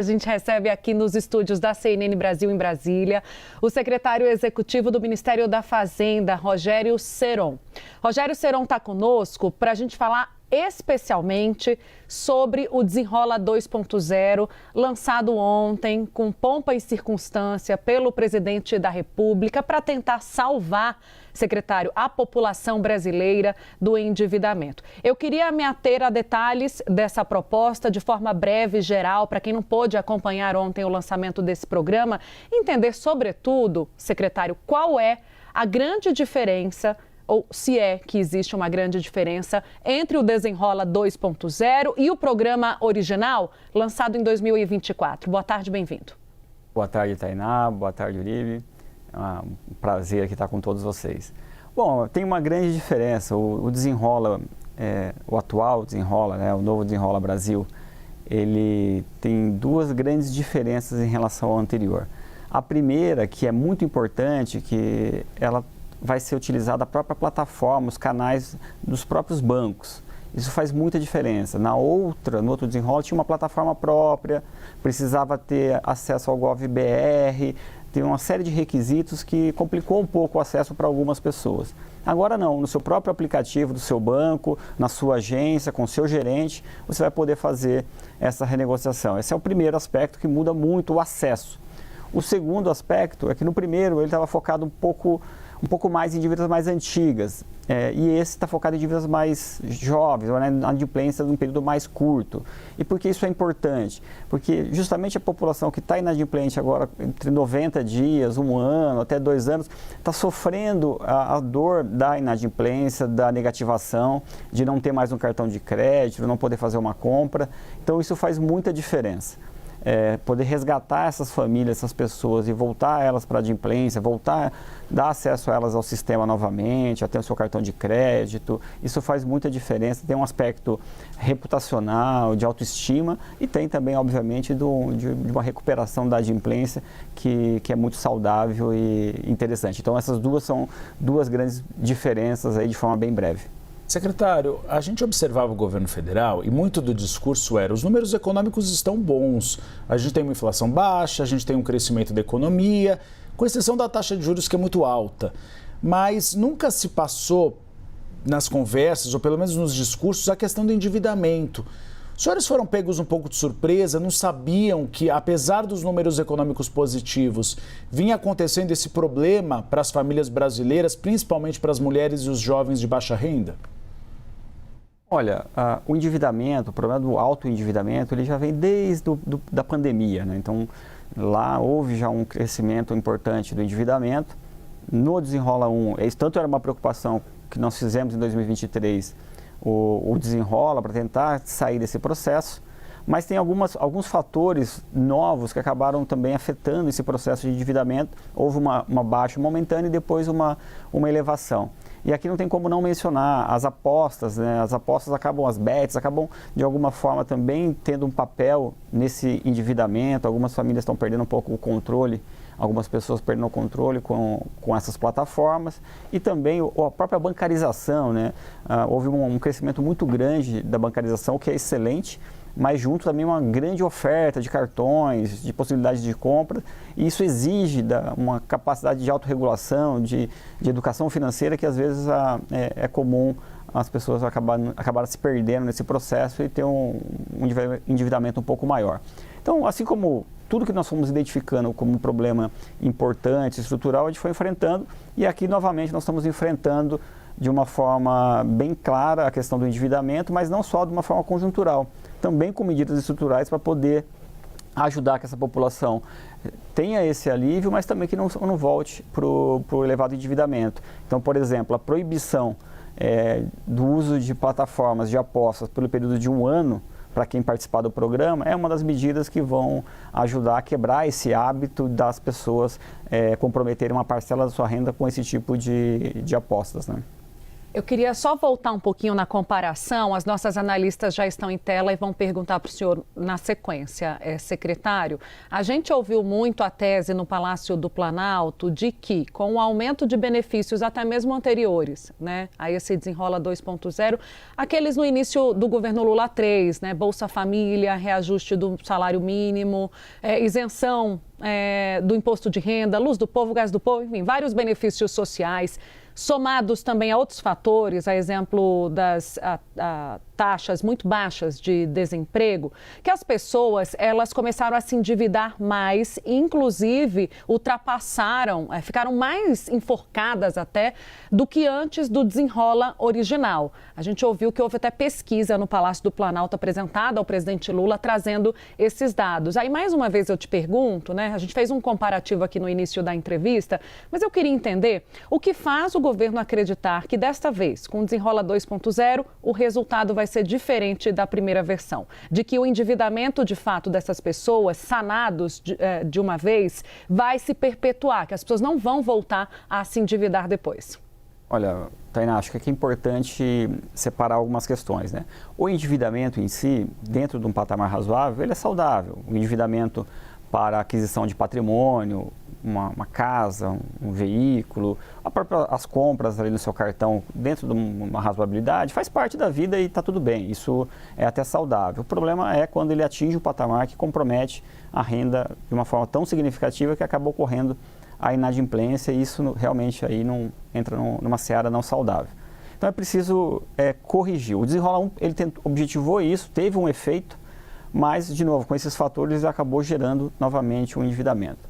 A gente recebe aqui nos estúdios da CNN Brasil em Brasília o secretário executivo do Ministério da Fazenda, Rogério Seron. Rogério Seron está conosco para a gente falar especialmente sobre o Desenrola 2.0, lançado ontem com pompa e circunstância pelo presidente da República para tentar salvar, secretário, a população brasileira do endividamento. Eu queria me ater a detalhes dessa proposta de forma breve e geral, para quem não pôde acompanhar ontem o lançamento desse programa, entender, sobretudo, secretário, qual é a grande diferença, ou se é que existe uma grande diferença, entre o Desenrola 2.0 e o programa original, lançado em 2024. Boa tarde, bem-vindo. Boa tarde, Tainá. Boa tarde, Uribe. É um prazer aqui estar com todos vocês. Bom, tem uma grande diferença. O Desenrola, o atual Desenrola, né, o novo Desenrola Brasil, ele tem duas grandes diferenças em relação ao anterior. A primeira, que é muito importante, que ela vai ser utilizada a própria plataforma, os canais dos próprios bancos. Isso faz muita diferença. No outro Desenrola tinha uma plataforma própria, precisava ter acesso ao GovBR, tem uma série de requisitos que complicou um pouco o acesso para algumas pessoas. Agora não, no seu próprio aplicativo do seu banco, na sua agência, com o seu gerente, você vai poder fazer essa renegociação. Esse é o primeiro aspecto que muda muito o acesso. O segundo aspecto é que no primeiro ele estava focado um pouco mais em dívidas mais antigas, e esse está focado em dívidas mais jovens, né, na adimplência de um período mais curto. E por que isso é importante? Porque justamente a população que está inadimplente agora entre 90 dias, 1 ano, até 2 anos, está sofrendo a dor da inadimplência, da negativação, de não ter mais um cartão de crédito, não poder fazer uma compra. Então isso faz muita diferença. Poder resgatar essas famílias, essas pessoas e voltar elas para a adimplência, dar acesso a elas ao sistema novamente, a ter o seu cartão de crédito, isso faz muita diferença. Tem um aspecto reputacional, de autoestima e tem também, obviamente, de uma recuperação da adimplência que é muito saudável e interessante. Então, essas duas são duas grandes diferenças aí de forma bem breve. Secretário, a gente observava o governo federal e muito do discurso era: os números econômicos estão bons, a gente tem uma inflação baixa, a gente tem um crescimento da economia, com exceção da taxa de juros que é muito alta. Mas nunca se passou nas conversas, ou pelo menos nos discursos, a questão do endividamento. Os senhores foram pegos um pouco de surpresa, não sabiam que, apesar dos números econômicos positivos, vinha acontecendo esse problema para as famílias brasileiras, principalmente para as mulheres e os jovens de baixa renda? Olha, o endividamento, o problema do autoendividamento, ele já vem desde da pandemia, né? Então, lá houve já um crescimento importante do endividamento. No Desenrola 1, tanto era uma preocupação que nós fizemos em 2023, o Desenrola, para tentar sair desse processo, mas tem alguns fatores novos que acabaram também afetando esse processo de endividamento. Houve uma baixa momentânea e depois uma elevação. E aqui não tem como não mencionar as apostas, né? As apostas as bets acabam de alguma forma também tendo um papel nesse endividamento. Algumas famílias estão perdendo um pouco o controle, algumas pessoas perdendo o controle com essas plataformas. E também a própria bancarização, né? Houve um crescimento muito grande da bancarização, o que é excelente, mas junto também uma grande oferta de cartões, de possibilidades de compra, e isso exige uma capacidade de autorregulação, de educação financeira, que às vezes é comum as pessoas acabarem se perdendo nesse processo e ter um endividamento um pouco maior. Então, assim como tudo que nós fomos identificando como um problema importante, estrutural, a gente foi enfrentando, e aqui novamente nós estamos enfrentando de uma forma bem clara a questão do endividamento, mas não só de uma forma conjuntural, também com medidas estruturais para poder ajudar que essa população tenha esse alívio, mas também que não volte para o elevado endividamento. Então, por exemplo, a proibição do uso de plataformas de apostas pelo período de 1 ano para quem participar do programa é uma das medidas que vão ajudar a quebrar esse hábito das pessoas comprometerem uma parcela da sua renda com esse tipo de apostas, né? Eu queria só voltar um pouquinho na comparação. As nossas analistas já estão em tela e vão perguntar para o senhor na sequência, secretário. A gente ouviu muito a tese no Palácio do Planalto de que, com o aumento de benefícios até mesmo anteriores, né, a esse Desenrola 2.0, aqueles no início do governo Lula 3, né, Bolsa Família, reajuste do salário mínimo, isenção do imposto de renda, luz do povo, gás do povo, enfim, vários benefícios sociais, somados também a outros fatores, a exemplo das taxas muito baixas de desemprego, que as pessoas elas começaram a se endividar mais, inclusive ultrapassaram, ficaram mais enforcadas até do que antes do Desenrola original. A gente ouviu que houve até pesquisa no Palácio do Planalto apresentada ao presidente Lula trazendo esses dados. Aí mais uma vez eu te pergunto, né? A gente fez um comparativo aqui no início da entrevista, mas eu queria entender o que faz o governo acreditar que desta vez, com o Desenrola 2.0, o resultado vai ser diferente da primeira versão, de que o endividamento de fato dessas pessoas, sanados de uma vez, vai se perpetuar, que as pessoas não vão voltar a se endividar depois. Olha, Tainá, acho que aqui é importante separar algumas questões, né? O endividamento em si, dentro de um patamar razoável, ele é saudável. O endividamento para aquisição de patrimônio, uma casa, um veículo, as compras ali no seu cartão dentro de uma razoabilidade, faz parte da vida e está tudo bem, isso é até saudável. O problema é quando ele atinge o patamar que compromete a renda de uma forma tão significativa que acaba ocorrendo a inadimplência e isso realmente aí não entra numa seara não saudável. Então é preciso corrigir. O Desenrola 1, ele objetivou isso, teve um efeito, mas, de novo, com esses fatores, ele acabou gerando novamente um endividamento.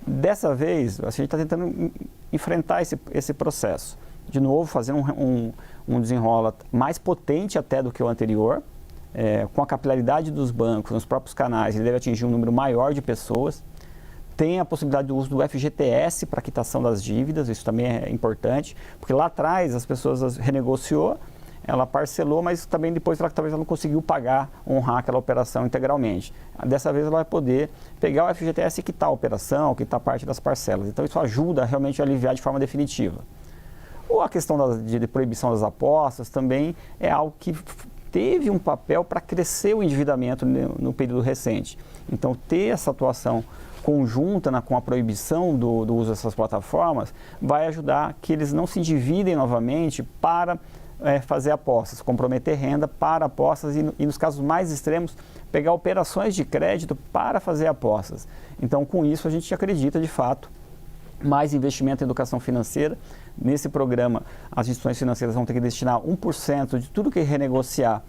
Dessa vez, a gente está tentando enfrentar esse processo. De novo, fazendo um Desenrola mais potente até do que o anterior, com a capilaridade dos bancos, nos próprios canais, ele deve atingir um número maior de pessoas. Tem a possibilidade do uso do FGTS para quitação das dívidas, isso também é importante, porque lá atrás as pessoas renegociou, ela parcelou, mas também depois talvez ela não conseguiu pagar, honrar aquela operação integralmente. Dessa vez ela vai poder pegar o FGTS e quitar a operação, quitar parte das parcelas. Então isso ajuda realmente a aliviar de forma definitiva. Ou a questão de proibição das apostas também é algo que teve um papel para crescer o endividamento no período recente. Então ter essa atuação conjunta com a proibição do uso dessas plataformas vai ajudar que eles não se endividem novamente para fazer apostas, comprometer renda para apostas e nos casos mais extremos, pegar operações de crédito para fazer apostas. Então, com isso, a gente acredita, de fato, mais investimento em educação financeira. Nesse programa, as instituições financeiras vão ter que destinar 1% de tudo que renegociar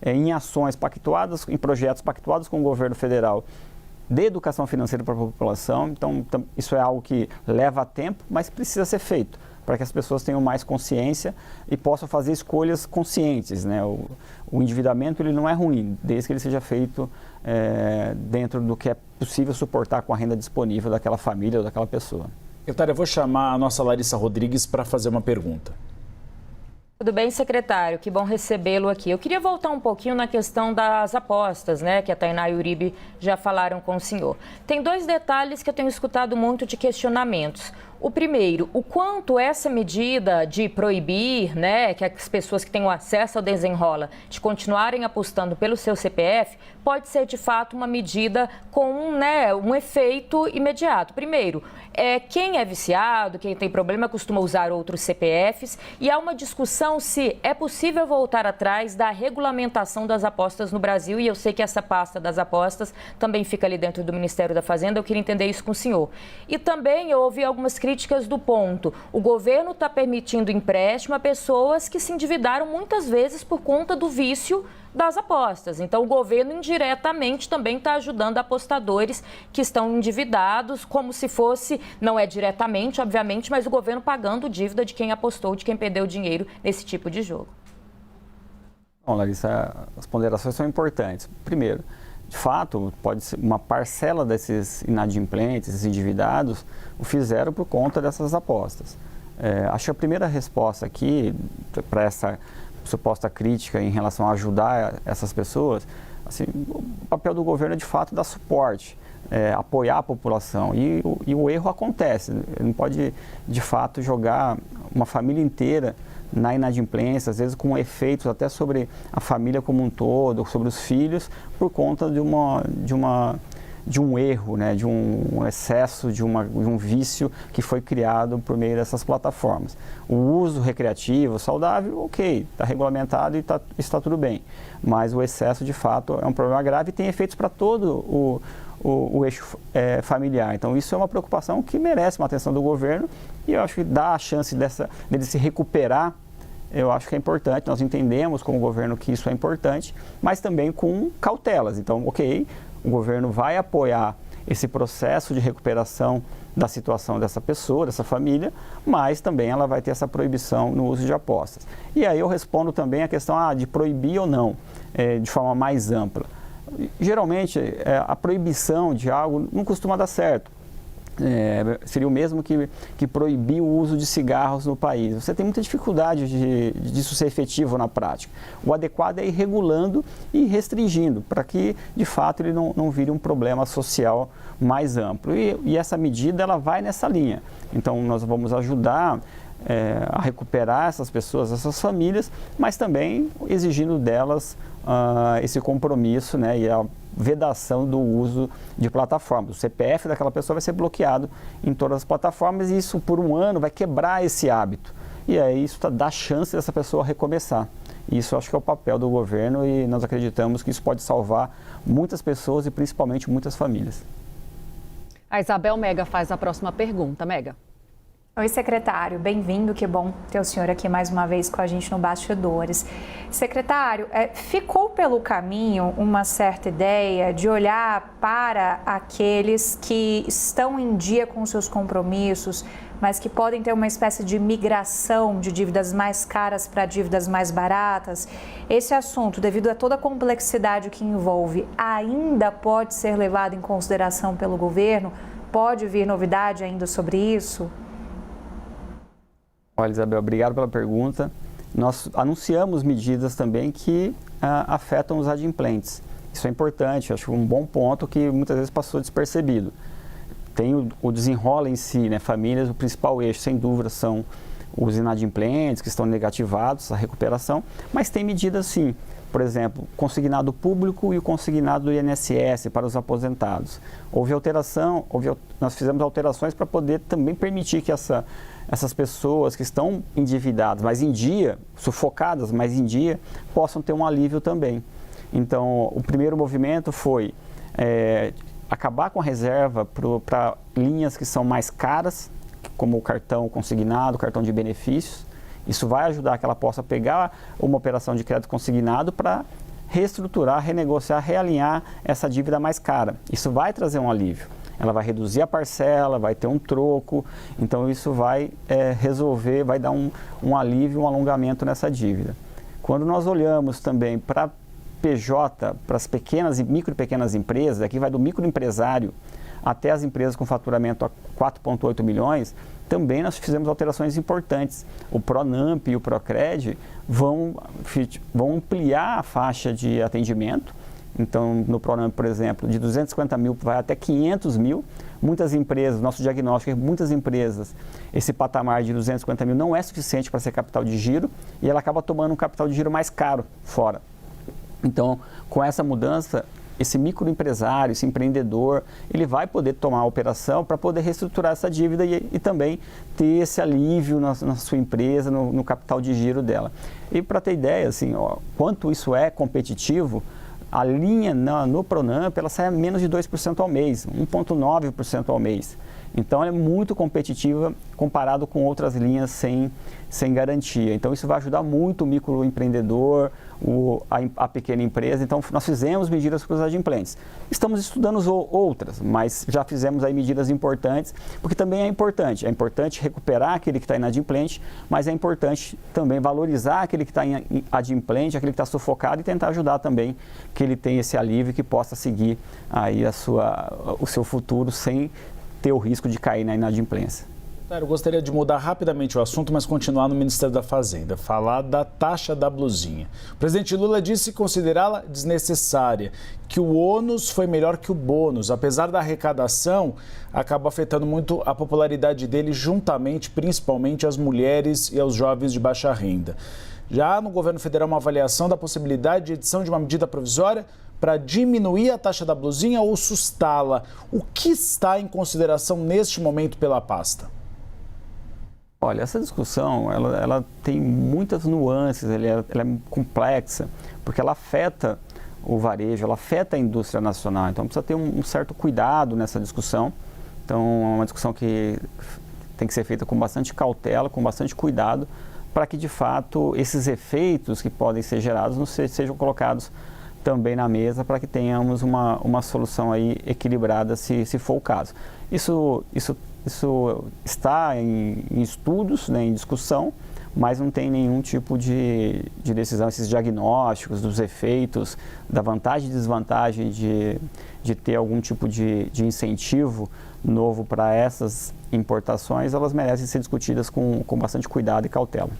em ações pactuadas, em projetos pactuados com o governo federal de educação financeira para a população. Então, isso é algo que leva tempo, mas precisa ser feito, para que as pessoas tenham mais consciência e possam fazer escolhas conscientes, né? O endividamento ele não é ruim, desde que ele seja feito dentro do que é possível suportar com a renda disponível daquela família ou daquela pessoa. Secretária, eu vou chamar a nossa Larissa Rodrigues para fazer uma pergunta. Tudo bem, secretário? Que bom recebê-lo aqui. Eu queria voltar um pouquinho na questão das apostas, né, que a Tainá e o Uribe já falaram com o senhor. Tem dois detalhes que eu tenho escutado muito de questionamentos. O primeiro, o quanto essa medida de proibir, né, que as pessoas que tenham acesso ao Desenrola de continuarem apostando pelo seu CPF, pode ser de fato uma medida com um efeito imediato. Primeiro, quem é viciado, quem tem problema costuma usar outros CPFs e há uma discussão se é possível voltar atrás da regulamentação das apostas no Brasil e eu sei que essa pasta das apostas também fica ali dentro do Ministério da Fazenda, eu queria entender isso com o senhor. E também eu ouvi algumas críticas do ponto, o governo está permitindo empréstimo a pessoas que se endividaram muitas vezes por conta do vício das apostas. Então, o governo indiretamente também está ajudando apostadores que estão endividados, como se fosse, não é diretamente, obviamente, mas o governo pagando dívida de quem apostou, de quem perdeu dinheiro nesse tipo de jogo. Bom, Larissa, as ponderações são importantes. Primeiro, de fato, pode ser uma parcela desses inadimplentes, esses endividados, o fizeram por conta dessas apostas. Acho que a primeira resposta aqui para essa suposta crítica em relação a ajudar essas pessoas, assim, o papel do governo é de fato dar suporte, apoiar a população. E o erro acontece, não pode de fato jogar uma família inteira na inadimplência, às vezes com efeitos até sobre a família como um todo, sobre os filhos, por conta de um erro, né, de um excesso, de um vício que foi criado por meio dessas plataformas. O uso recreativo, saudável, ok, está regulamentado e está tudo bem, mas o excesso de fato é um problema grave e tem efeitos para todo o eixo familiar. Então isso é uma preocupação que merece uma atenção do governo e eu acho que dá a chance dele se recuperar. Eu acho que é importante, nós entendemos como governo que isso é importante, mas também com cautelas. Então, ok, o governo vai apoiar esse processo de recuperação da situação dessa pessoa, dessa família, mas também ela vai ter essa proibição no uso de apostas. E aí eu respondo também a questão de proibir ou não, de forma mais ampla. Geralmente, a proibição de algo não costuma dar certo. Seria o mesmo que proibir o uso de cigarros no país. Você tem muita dificuldade disso ser efetivo na prática. O adequado é ir regulando e restringindo, para que, de fato, ele não vire um problema social mais amplo. E essa medida ela vai nessa linha. Então, nós vamos ajudar a recuperar essas pessoas, essas famílias, mas também exigindo delas esse compromisso, né, e a vedação do uso de plataformas. O CPF daquela pessoa vai ser bloqueado em todas as plataformas e isso por um ano vai quebrar esse hábito. E aí isso dá chance dessa pessoa recomeçar. Isso eu acho que é o papel do governo e nós acreditamos que isso pode salvar muitas pessoas e principalmente muitas famílias. A Isabel Mega faz a próxima pergunta. Mega. Oi, secretário, bem-vindo, que bom ter o senhor aqui mais uma vez com a gente no Bastidores. Secretário, ficou pelo caminho uma certa ideia de olhar para aqueles que estão em dia com seus compromissos, mas que podem ter uma espécie de migração de dívidas mais caras para dívidas mais baratas? Esse assunto, devido a toda a complexidade que envolve, ainda pode ser levado em consideração pelo governo? Pode vir novidade ainda sobre isso? Olha, Isabel, obrigado pela pergunta. Nós anunciamos medidas também que afetam os adimplentes. Isso é importante, acho um bom ponto que muitas vezes passou despercebido. Tem o desenrola em si, né? Famílias, o principal eixo, sem dúvida, são os inadimplentes que estão negativados, a recuperação, mas tem medidas sim. Por exemplo, consignado público e o consignado do INSS para os aposentados. Nós fizemos alterações para poder também permitir que essas pessoas que estão endividadas, mas em dia, sufocadas, mas em dia, possam ter um alívio também. Então, o primeiro movimento foi acabar com a reserva para linhas que são mais caras, como o cartão consignado, o cartão de benefícios. Isso vai ajudar que ela possa pegar uma operação de crédito consignado para reestruturar, renegociar, realinhar essa dívida mais cara. Isso vai trazer um alívio. Ela vai reduzir a parcela, vai ter um troco, então isso vai resolver, vai dar um alívio, um alongamento nessa dívida. Quando nós olhamos também para PJ, para as pequenas e micro e pequenas empresas, aqui vai do microempresário até as empresas com faturamento a 4,8 milhões, também nós fizemos alterações importantes. O Pronamp e o Procred vão ampliar a faixa de atendimento. Então, no Pronamp, por exemplo, de 250 mil vai até 500 mil. Muitas empresas, nosso diagnóstico é que muitas empresas, esse patamar de 250 mil não é suficiente para ser capital de giro e ela acaba tomando um capital de giro mais caro fora. Então, com essa mudança, esse microempresário, esse empreendedor, ele vai poder tomar a operação para poder reestruturar essa dívida e também ter esse alívio na sua empresa, no capital de giro dela. E para ter ideia, assim, quanto isso é competitivo, a linha no Pronamp, ela sai a menos de 2% ao mês, 1,9% ao mês. Então, ela é muito competitiva comparado com outras linhas sem garantia. Então, isso vai ajudar muito o microempreendedor, a pequena empresa. Então, nós fizemos medidas para os adimplentes. Estamos estudando outras, mas já fizemos aí medidas importantes, porque também é importante recuperar aquele que está inadimplente, mas é importante também valorizar aquele que está adimplente, aquele que está sufocado e tentar ajudar também que ele tenha esse alívio e que possa seguir aí o seu futuro sem ter o risco de cair na inadimplência. Eu gostaria de mudar rapidamente o assunto, mas continuar no Ministério da Fazenda, falar da taxa da blusinha. O presidente Lula disse considerá-la desnecessária, que o ônus foi melhor que o bônus. Apesar da arrecadação, acaba afetando muito a popularidade dele, juntamente, principalmente, às mulheres e aos jovens de baixa renda. Já há no governo federal uma avaliação da possibilidade de edição de uma medida provisória para diminuir a taxa da blusinha ou sustá-la. O que está em consideração neste momento pela pasta? Olha, essa discussão, ela tem muitas nuances, ela é complexa, porque ela afeta o varejo, ela afeta a indústria nacional, então precisa ter um certo cuidado nessa discussão. Então, é uma discussão que tem que ser feita com bastante cautela, com bastante cuidado, para que, de fato, esses efeitos que podem ser gerados não sejam colocados também na mesa, para que tenhamos uma solução aí equilibrada, se for o caso. Isso está em estudos, né, em discussão, mas não tem nenhum tipo de decisão, esses diagnósticos dos efeitos, da vantagem e desvantagem de ter algum tipo de incentivo novo para essas importações, elas merecem ser discutidas com bastante cuidado e cautela.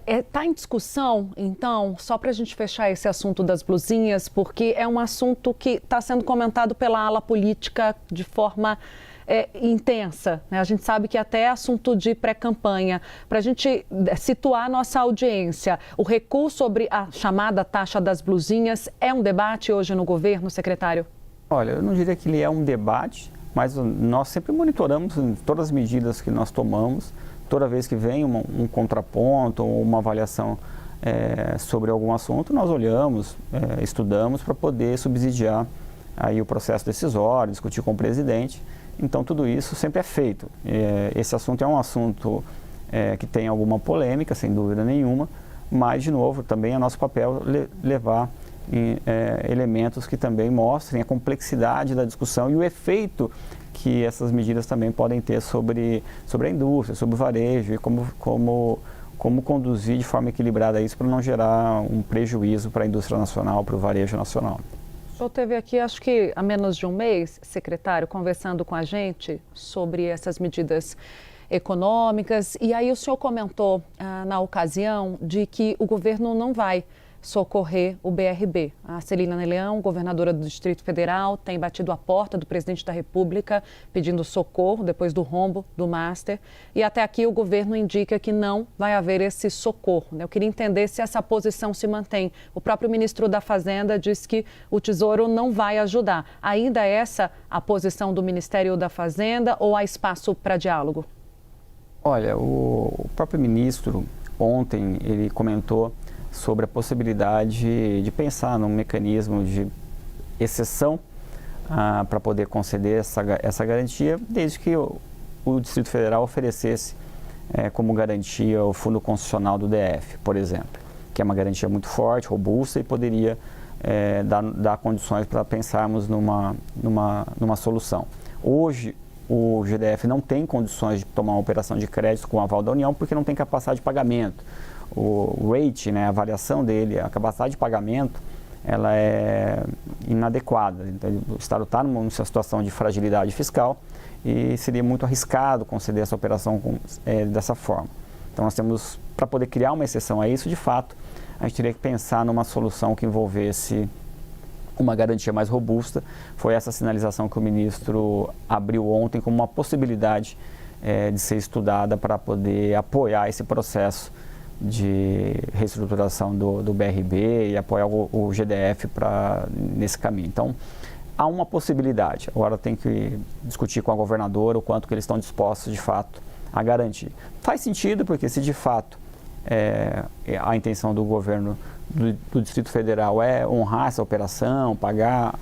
Está em discussão, então, só para a gente fechar esse assunto das blusinhas, porque é um assunto que está sendo comentado pela ala política de forma intensa, né? A gente sabe que até é assunto de pré-campanha. Para a gente situar a nossa audiência, o recuo sobre a chamada taxa das blusinhas é um debate hoje no governo, secretário? Olha, eu não diria que ele é um debate, mas nós sempre monitoramos todas as medidas que nós tomamos. Toda vez que vem um contraponto ou uma avaliação sobre algum assunto, nós olhamos, estudamos para poder subsidiar aí o processo decisório, discutir com o presidente. Então, tudo isso sempre é feito. Esse assunto é um assunto que tem alguma polêmica, sem dúvida nenhuma, mas, de novo, também é nosso papel levar elementos que também mostrem a complexidade da discussão e o efeito que essas medidas também podem ter sobre a indústria, sobre o varejo e como conduzir de forma equilibrada isso para não gerar um prejuízo para a indústria nacional, para o varejo nacional. O senhor esteve aqui, acho que há menos de um mês, secretário, conversando com a gente sobre essas medidas econômicas, e aí o senhor comentou na ocasião de que o governo não vai socorrer o BRB. A Celina Leão, governadora do Distrito Federal, tem batido a porta do presidente da República pedindo socorro depois do rombo do Master, e até aqui o governo indica que não vai haver esse socorro, né? Eu queria entender se essa posição se mantém. O próprio ministro da Fazenda diz que o Tesouro não vai ajudar. Ainda é essa a posição do Ministério da Fazenda ou há espaço para diálogo? Olha, o próprio ministro ontem ele comentou sobre a possibilidade de pensar num mecanismo de exceção para poder conceder essa garantia, desde que o Distrito Federal oferecesse como garantia o Fundo Constitucional do DF, por exemplo, que é uma garantia muito forte, robusta e poderia dar condições para pensarmos numa solução. Hoje, o GDF não tem condições de tomar uma operação de crédito com o aval da União porque não tem capacidade de pagamento. O rate, né, a variação dele, a capacidade de pagamento, ela é inadequada. Então, o Estado está numa situação de fragilidade fiscal e seria muito arriscado conceder essa operação dessa forma. Então, nós temos, para poder criar uma exceção a isso, de fato, a gente teria que pensar numa solução que envolvesse uma garantia mais robusta. Foi essa sinalização que o ministro abriu ontem como uma possibilidade de ser estudada para poder apoiar esse processo de reestruturação do BRB e apoiar o GDF nesse caminho. Então, há uma possibilidade. Agora tem que discutir com a governadora o quanto que eles estão dispostos, de fato, a garantir. Faz sentido, porque se de fato a intenção do governo do Distrito Federal é honrar essa operação, pagar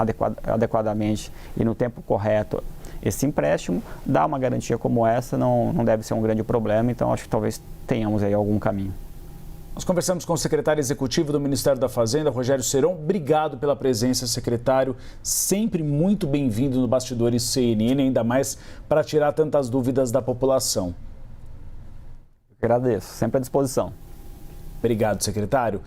adequadamente e no tempo correto esse empréstimo, dar uma garantia como essa não deve ser um grande problema, então acho que talvez tenhamos aí algum caminho. Nós conversamos com o secretário executivo do Ministério da Fazenda, Rogério Seron. Obrigado pela presença, secretário. Sempre muito bem-vindo no Bastidores CNN, ainda mais para tirar tantas dúvidas da população. Agradeço, sempre à disposição. Obrigado, secretário.